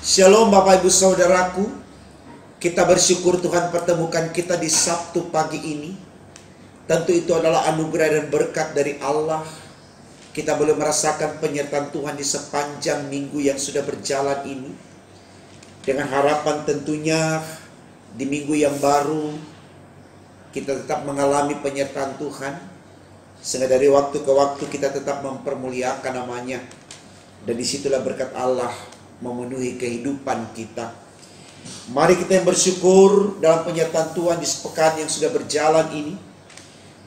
Shalom Bapak Ibu Saudaraku. Kita bersyukur Tuhan pertemukan kita di Sabtu pagi ini. Tentu itu adalah anugerah dan berkat dari Allah. Kita boleh merasakan penyertaan Tuhan di sepanjang minggu yang sudah berjalan ini. Dengan harapan tentunya di minggu yang baru kita tetap mengalami penyertaan Tuhan. Sehingga dari waktu ke waktu kita tetap mempermuliakan namanya. Dan disitulah berkat Allah memenuhi kehidupan kita. Mari kita yang bersyukur dalam penyertaan Tuhan di sepekan yang sudah berjalan ini.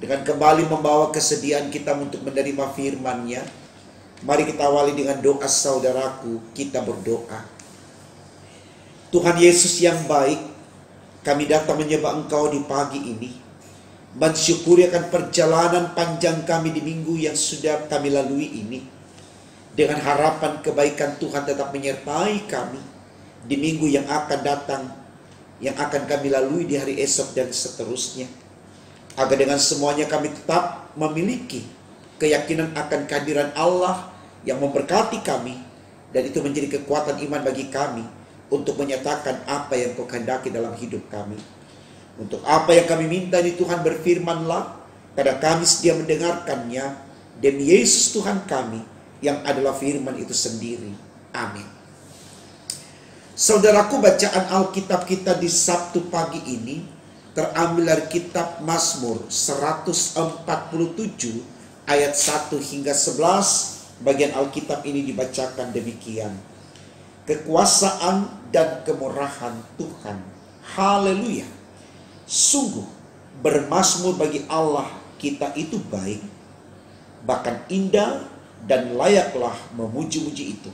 Dengan kembali membawa kesediaan kita untuk menerima firman-Nya. Mari kita awali dengan doa saudaraku. Kita berdoa. Tuhan Yesus yang baik, kami datang menyembah Engkau di pagi ini. Mensyukuri akan perjalanan panjang kami di minggu yang sudah kami lalui ini. Dengan harapan kebaikan Tuhan tetap menyertai kami di minggu yang akan datang, yang akan kami lalui di hari esok dan seterusnya. Agar dengan semuanya kami tetap memiliki keyakinan akan kehadiran Allah yang memberkati kami. Dan itu menjadi kekuatan iman bagi kami untuk menyatakan apa yang Kau kehendaki dalam hidup kami. Untuk apa yang kami minta ini Tuhan berfirmanlah, karena kami sedia mendengarkannya. Demi Yesus Tuhan kami, yang adalah firman itu sendiri. Amin. Saudaraku, bacaan Alkitab kita di Sabtu pagi ini terambil dari kitab Mazmur 147 ayat 1 hingga 11. Bagian Alkitab ini dibacakan demikian. Kekuasaan dan kemurahan Tuhan. Haleluya. Sungguh bermazmur bagi Allah kita itu baik, bahkan indah dan layaklah memuji-muji itu.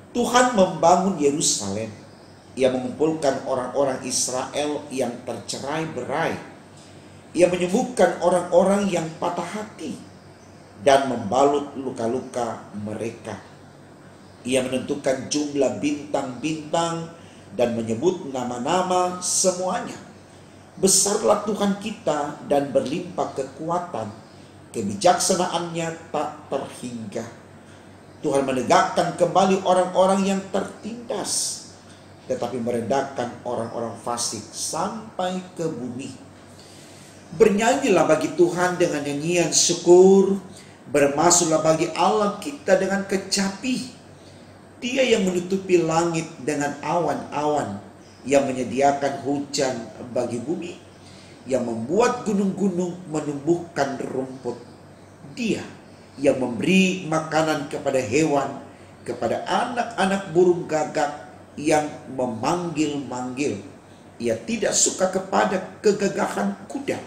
Tuhan membangun Yerusalem. Ia mengumpulkan orang-orang Israel yang tercerai-berai. Ia menyembuhkan orang-orang yang patah hati dan membalut luka-luka mereka. Ia menentukan jumlah bintang-bintang dan menyebut nama-nama semuanya. Besarlah Tuhan kita dan berlimpah kekuatan. Kebijaksanaannya tak terhingga. Tuhan menegakkan kembali orang-orang yang tertindas, tetapi merendahkan orang-orang fasik sampai ke bumi. Bernyanyilah bagi Tuhan dengan nyanyian syukur. Bermasuklah bagi Allah kita dengan kecapi. Dia yang menutupi langit dengan awan-awan, yang menyediakan hujan bagi bumi, yang membuat gunung-gunung menumbuhkan rumput. Dia yang memberi makanan kepada hewan, kepada anak-anak burung gagak yang memanggil-manggil. Ia tidak suka kepada kegagahan kuda.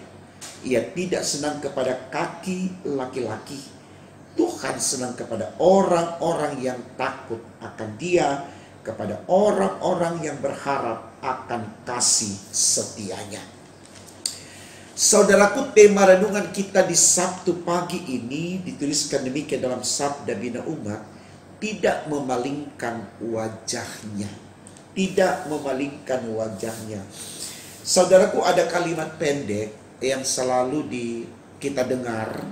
Ia tidak senang kepada kaki laki-laki. Tuhan senang kepada orang-orang yang takut akan Dia, kepada orang-orang yang berharap akan kasih setianya. Saudaraku, tema renungan kita di Sabtu pagi ini dituliskan demikian dalam Sabda Bina Umat. Tidak memalingkan wajahnya. Tidak memalingkan wajahnya. Saudaraku, ada kalimat pendek yang selalu kita dengar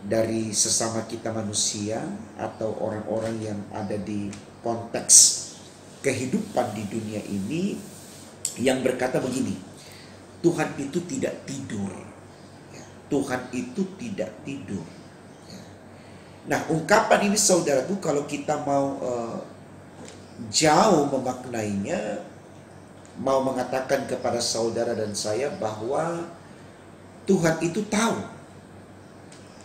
dari sesama kita manusia atau orang-orang yang ada di konteks kehidupan di dunia ini, yang berkata begini: Tuhan itu tidak tidur. Tuhan itu tidak tidur. Nah, ungkapan ini saudaraku, kalau kita mau jauh memaknainya, mau mengatakan kepada saudara dan saya bahwa Tuhan itu tahu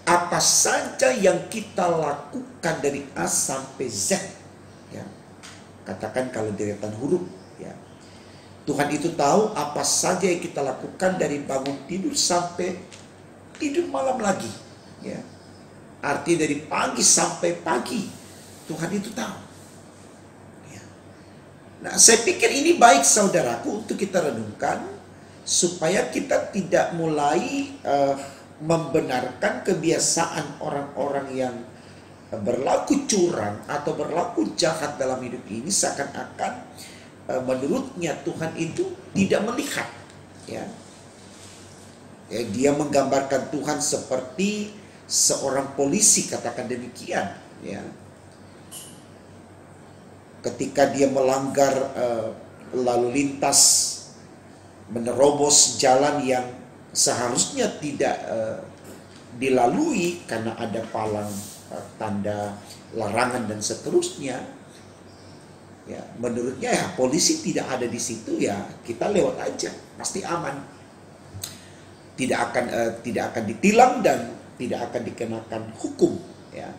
apa saja yang kita lakukan dari A sampai Z. Katakan kalau deretan huruf. Tuhan itu tahu apa saja yang kita lakukan dari bangun tidur sampai tidur malam lagi. Artinya dari pagi sampai pagi, Tuhan itu tahu. Nah, saya pikir ini baik saudaraku untuk kita renungkan, supaya kita tidak mulai membenarkan kebiasaan orang-orang yang berlaku curang atau berlaku jahat dalam hidup ini, seakan-akan menurutnya Tuhan itu tidak melihat. Dia menggambarkan Tuhan seperti seorang polisi, katakan demikian. ketika dia melanggar lalu lintas, menerobos jalan yang seharusnya tidak dilalui karena ada palang tanda larangan dan seterusnya, ya menurutnya ya polisi tidak ada di situ, ya kita lewat aja pasti aman, tidak akan ditilang dan tidak akan dikenakan hukum, ya.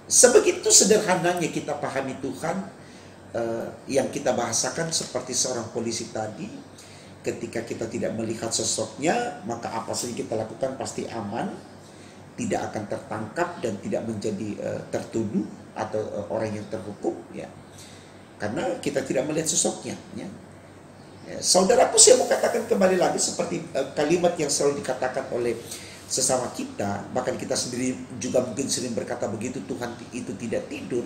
Sebegitu sederhananya kita pahami Tuhan, yang kita bahasakan seperti seorang polisi tadi. Ketika kita tidak melihat sosoknya, maka apa saja kita lakukan pasti aman, tidak akan tertangkap dan tidak menjadi tertuduh atau orang yang terhukum, ya, karena kita tidak melihat sosoknya, ya. Saudaraku, saya mau katakan kembali lagi seperti kalimat yang selalu dikatakan oleh sesama kita, bahkan kita sendiri juga mungkin sering berkata begitu, Tuhan itu tidak tidur.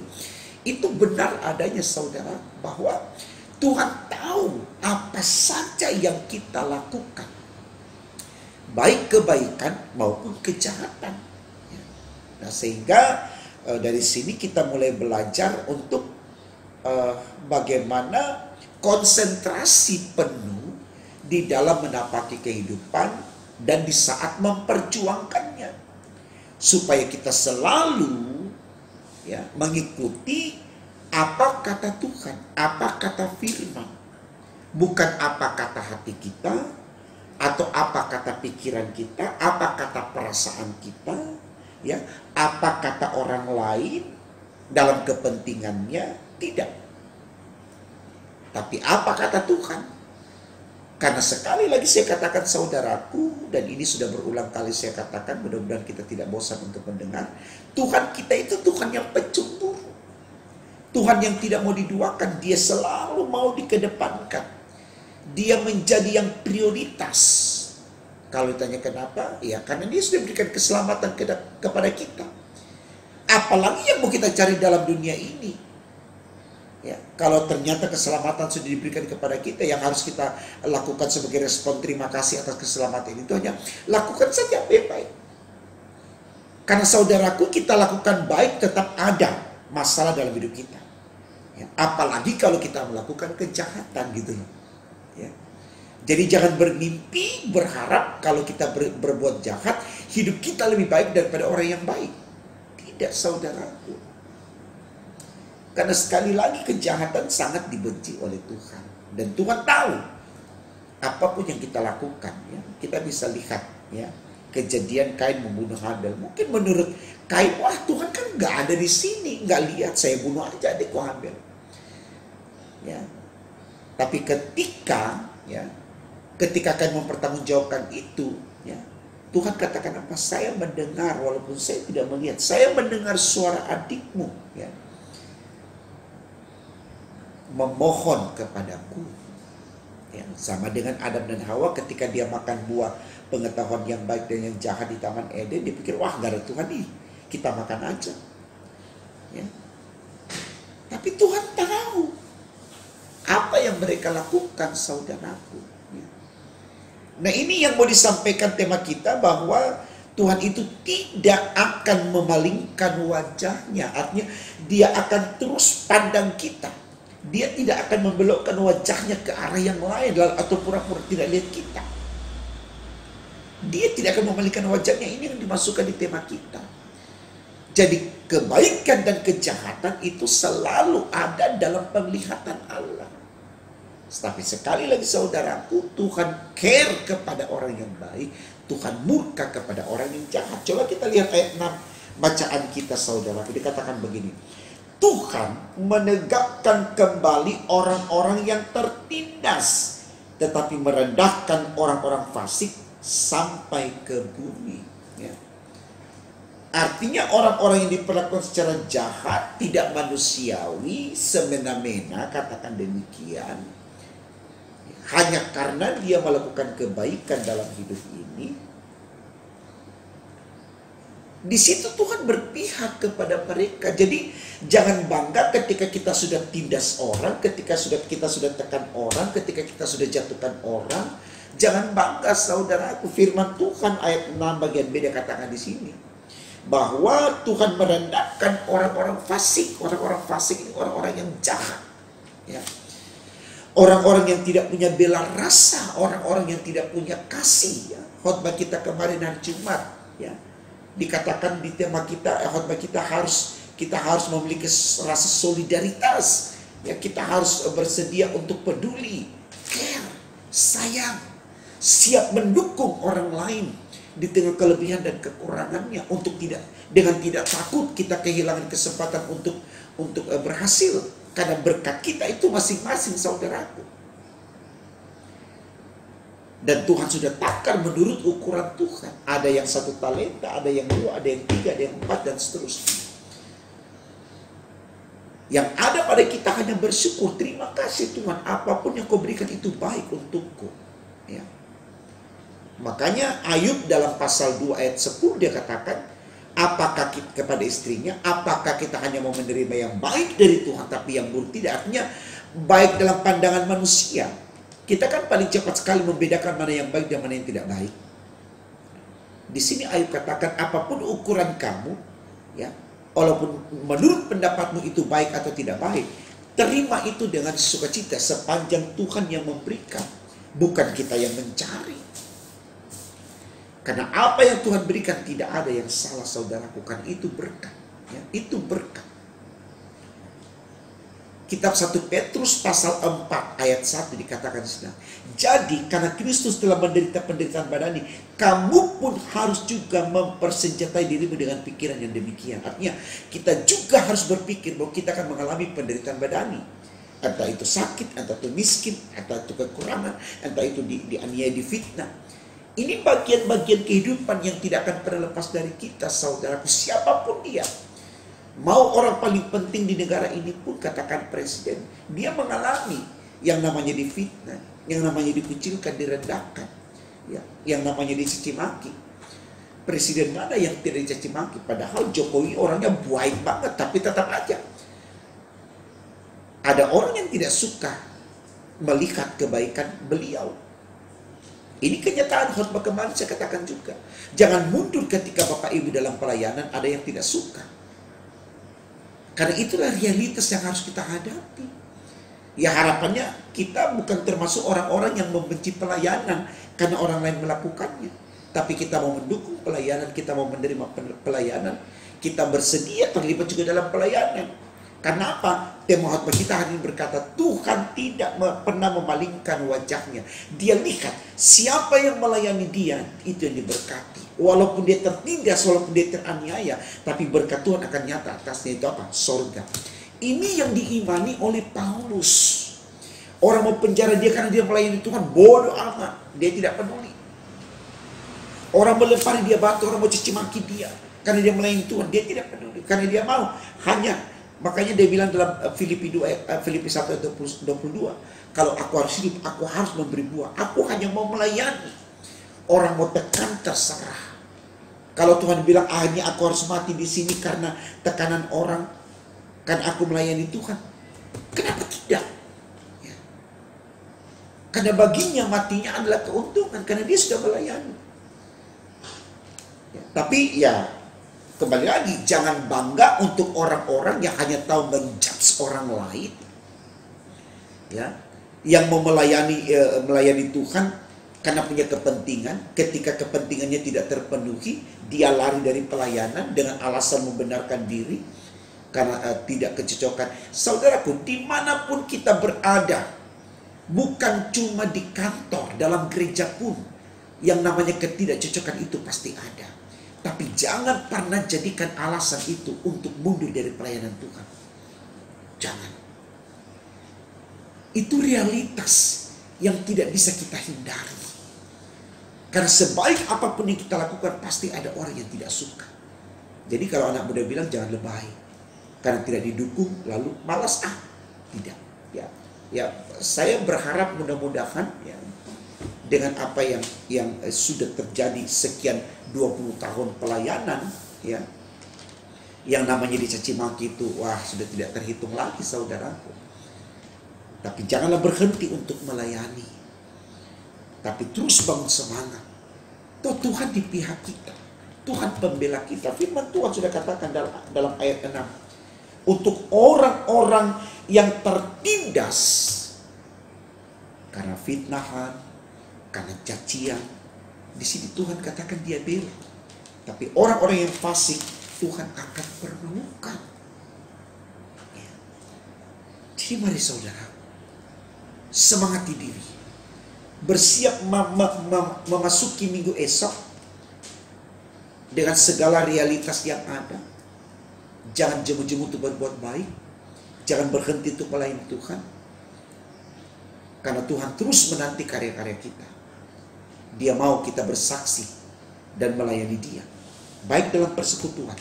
Itu benar adanya, saudara, bahwa Tuhan tahu apa saja yang kita lakukan, baik kebaikan maupun kejahatan. Nah, sehingga dari sini kita mulai belajar untuk bagaimana konsentrasi penuh di dalam menapaki kehidupan dan di saat memperjuangkannya, supaya kita selalu, ya, mengikuti apa kata Tuhan, apa kata firman, bukan apa kata hati kita atau apa kata pikiran kita, apa kata perasaan kita, ya, apa kata orang lain dalam kepentingannya, tidak. Tapi apa kata Tuhan? Karena sekali lagi saya katakan, saudaraku, dan ini sudah berulang kali saya katakan, mudah-mudahan kita tidak bosan untuk mendengar, Tuhan kita itu Tuhan yang pencemburu, Tuhan yang tidak mau diduakan, Dia selalu mau dikedepankan, Dia menjadi yang prioritas. Kalau ditanya kenapa? Ya karena Dia sudah berikan keselamatan kepada kita. Apalagi yang mau kita cari dalam dunia ini? Ya, kalau ternyata keselamatan sudah diberikan kepada kita, yang harus kita lakukan sebagai respon terima kasih atas keselamatan itu hanya lakukan saja apa yang baik. Karena saudaraku, kita lakukan baik tetap ada masalah dalam hidup kita. Ya, apalagi kalau kita melakukan kejahatan gitu loh. Ya. Jadi jangan bermimpi berharap kalau kita berbuat jahat, hidup kita lebih baik daripada orang yang baik. Tidak, saudaraku. Karena sekali lagi kejahatan sangat dibenci oleh Tuhan. Dan Tuhan tahu apapun yang kita lakukan, ya, kita bisa lihat, ya, kejadian Kain membunuh Habel. Mungkin menurut Kain, wah Tuhan kan nggak ada di sini, nggak lihat, saya bunuh aja adikku Habel. Ya. Tapi ketika Kain mempertanggungjawabkan itu, ya, Tuhan katakan apa? Saya mendengar walaupun saya tidak melihat. Saya mendengar suara adikmu, ya, memohon kepadaku. Ya, sama dengan Adam dan Hawa ketika dia makan buah pengetahuan yang baik dan yang jahat di Taman Eden, dia pikir, wah gak ada Tuhan nih, kita makan aja. Ya. Tapi Tuhan tahu apa yang mereka lakukan, saudaraku. Ya. Nah, ini yang mau disampaikan tema kita, bahwa Tuhan itu tidak akan memalingkan wajahnya. Artinya Dia akan terus pandang kita. Dia tidak akan membelokkan wajahnya ke arah yang lain atau pura-pura tidak lihat kita. Dia tidak akan memalingkan wajahnya. Ini yang dimasukkan di tema kita. Jadi kebaikan dan kejahatan itu selalu ada dalam penglihatan Allah. Tapi sekali lagi, saudaraku, Tuhan care kepada orang yang baik, Tuhan murka kepada orang yang jahat. Coba kita lihat ayat 6 bacaan kita, saudaraku. Dikatakan begini, Tuhan menegakkan kembali orang-orang yang tertindas, tetapi merendahkan orang-orang fasik sampai ke bumi. Ya. Artinya orang-orang yang diperlakukan secara jahat, tidak manusiawi, semena-mena, katakan demikian, hanya karena dia melakukan kebaikan dalam hidup ini, di situ Tuhan berpihak kepada mereka. Jadi jangan bangga ketika kita sudah tindas orang, ketika kita sudah tekan orang, ketika kita sudah jatuhkan orang. Jangan bangga, saudaraku. Firman Tuhan ayat 6 bagian B katakan di sini, bahwa Tuhan merendahkan orang-orang fasik. Orang-orang fasik ini orang-orang yang jahat. Orang-orang yang tidak punya bela rasa, orang-orang yang tidak punya kasih. Ya. Khotbah kita kemarin hari Jumat, ya, dikatakan di tema kita, khotbah kita harus memiliki rasa solidaritas. Ya, kita harus bersedia untuk peduli, care, sayang, siap mendukung orang lain di tengah kelebihan dan kekurangannya, untuk dengan tidak takut kita kehilangan kesempatan untuk berhasil, karena berkat kita itu masing-masing, saudaraku. Dan Tuhan sudah takar menurut ukuran Tuhan. Ada yang 1 talenta, ada yang 2, ada yang 3, ada yang 4, dan seterusnya. Yang ada pada kita hanya bersyukur, terima kasih Tuhan, apapun yang kau berikan itu baik untukku. Ya. Makanya Ayub dalam pasal 2 ayat 10 dia katakan, apakah kita, kepada istrinya, apakah kita hanya mau menerima yang baik dari Tuhan tapi yang buruk tidak? Artinya baik dalam pandangan manusia. Kita kan paling cepat sekali membedakan mana yang baik dan mana yang tidak baik. Di sini Ayub katakan, apapun ukuran kamu, ya, walaupun menurut pendapatmu itu baik atau tidak baik, terima itu dengan sukacita sepanjang Tuhan yang memberikan, bukan kita yang mencari. Karena apa yang Tuhan berikan tidak ada yang salah, saudaraku. Kan itu berkat, ya, itu berkat. Kitab 1 Petrus pasal 4 ayat 1 dikatakan sedang. Jadi karena Kristus telah menderita penderitaan badani, kamu pun harus juga mempersenjatai dirimu dengan pikiran yang demikian. Artinya kita juga harus berpikir bahwa kita akan mengalami penderitaan badani. Entah itu sakit, entah itu miskin, entah itu kekurangan, entah itu dianiaya, difitnah. Ini bagian-bagian kehidupan yang tidak akan pernah lepas dari kita, saudaraku, siapapun dia. Mau orang paling penting di negara ini pun, katakan presiden, dia mengalami yang namanya difitnah, yang namanya dikucilkan, direndahkan, ya, yang namanya dicaci maki. Presiden mana yang tidak dicaci maki? Padahal Jokowi orangnya baik banget, tapi tetap aja ada orang yang tidak suka melihat kebaikan beliau. Ini kenyataan khotbah kemarin saya katakan juga. Jangan mundur ketika Bapak Ibu dalam pelayanan ada yang tidak suka. Karena itulah realitas yang harus kita hadapi. Ya harapannya kita bukan termasuk orang-orang yang membenci pelayanan karena orang lain melakukannya. Tapi kita mau mendukung pelayanan, kita mau menerima pelayanan, kita bersedia terlibat juga dalam pelayanan. Karena apa? Tema khotbah kita hari ini berkata, Tuhan tidak pernah memalingkan wajahnya. Dia lihat siapa yang melayani dia, itu yang diberkati. Walaupun dia tertindas, walaupun dia teraniaya, tapi berkat Tuhan akan nyata atasnya. Itu apa? Sorga. Ini yang diimani oleh Paulus. Orang mau penjara dia karena dia melayani Tuhan, bodoh amat, dia tidak peduli. Orang melempari dia batu, orang mau caci maki dia karena dia melayani Tuhan, dia tidak peduli. Karena dia mau hanya, makanya dia bilang dalam Filipi 1 ayat 22, kalau aku harus hidup, aku harus memberi buah. Aku hanya mau melayani. Orang mau tekan, terserah. Kalau Tuhan bilang, hanya aku harus mati di sini karena tekanan orang, kan aku melayani Tuhan, kenapa tidak? Ya. Karena baginya matinya adalah keuntungan, karena dia sudah melayani. Ya. Tapi ya, kembali lagi, jangan bangga untuk orang-orang yang hanya tahu menjudge orang lain, ya, yang mau melayani Tuhan karena punya kepentingan. Ketika kepentingannya tidak terpenuhi, dia lari dari pelayanan dengan alasan membenarkan diri karena tidak kecocokan. Saudaraku, dimanapun kita berada, bukan cuma di kantor, dalam gereja pun, yang namanya ketidakcocokan itu pasti ada. Tapi jangan pernah jadikan alasan itu untuk mundur dari pelayanan Tuhan. Jangan. Itu realitas yang tidak bisa kita hindari. Karena sebaik apapun yang kita lakukan, pasti ada orang yang tidak suka. Jadi kalau anak muda bilang jangan lebay, karena tidak didukung lalu malas, tidak. Ya, saya berharap mudah-mudahan ya, dengan apa yang sudah terjadi sekian 20 tahun pelayanan, ya, yang namanya dicaci maki itu, wah, sudah tidak terhitung lagi, saudaraku. Tapi janganlah berhenti untuk melayani, tapi terus bangun semangat. Toh Tuhan di pihak kita, Tuhan pembela kita. Firman Tuhan sudah katakan dalam ayat 6, untuk orang-orang yang tertindas, karena fitnahan, karena cacian. Di sini Tuhan katakan dia bela. Tapi orang-orang yang fasik Tuhan akan permalukan. Ya. Jadi mari saudara, semangati diri, bersiap memasuki minggu esok dengan segala realitas yang ada. Jangan jemu-jemu untuk berbuat baik, jangan berhenti untuk melayani Tuhan, karena Tuhan terus menanti karya-karya kita. Dia mau kita bersaksi dan melayani Dia, baik dalam persekutuan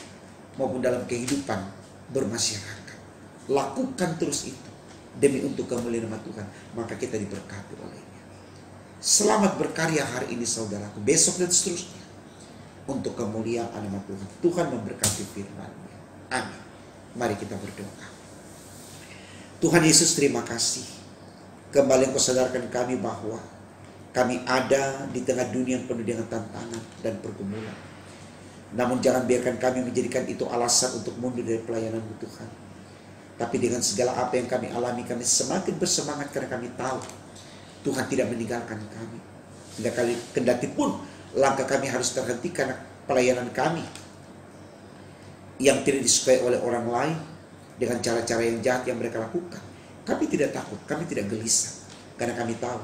maupun dalam kehidupan bermasyarakat. Lakukan terus itu demi untuk kemuliaan nama Tuhan, maka kita diberkati olehnya. Selamat berkarya hari ini saudaraku, besok dan seterusnya untuk kemuliaan nama Tuhan. Tuhan memberkati firman-Nya. Amin. Mari kita berdoa. Tuhan Yesus, terima kasih. Kembali Engkau sadarkan kami bahwa kami ada di tengah dunia yang penuh dengan tantangan dan pergumulan. Namun jangan biarkan kami menjadikan itu alasan untuk mundur dari pelayanan-Mu Tuhan. Tapi dengan segala apa yang kami alami, kami semakin bersemangat karena kami tahu Tuhan tidak meninggalkan kami. Kendati pun langkah kami harus terhenti karena pelayanan kami yang tidak disukai oleh orang lain dengan cara-cara yang jahat yang mereka lakukan. Kami tidak takut, kami tidak gelisah, karena kami tahu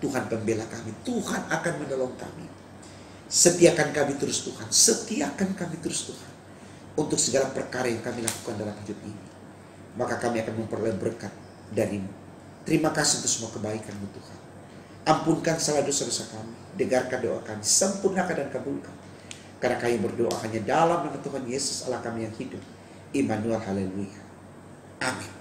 Tuhan pembela kami. Tuhan akan menolong kami. Setiakan kami terus Tuhan. Setiakan kami terus Tuhan. Untuk segala perkara yang kami lakukan dalam hidup ini. Maka kami akan memperoleh berkat dari-Mu. Terima kasih untuk semua kebaikan-Mu Tuhan. Ampunkan salah dosa-dosa kami. Dengarkan doa kami. Sempurnakan dan kabulkan. Karena kami berdoa hanya dalam nama Tuhan Yesus Allah kami yang hidup. Immanuel, haleluya. Amin.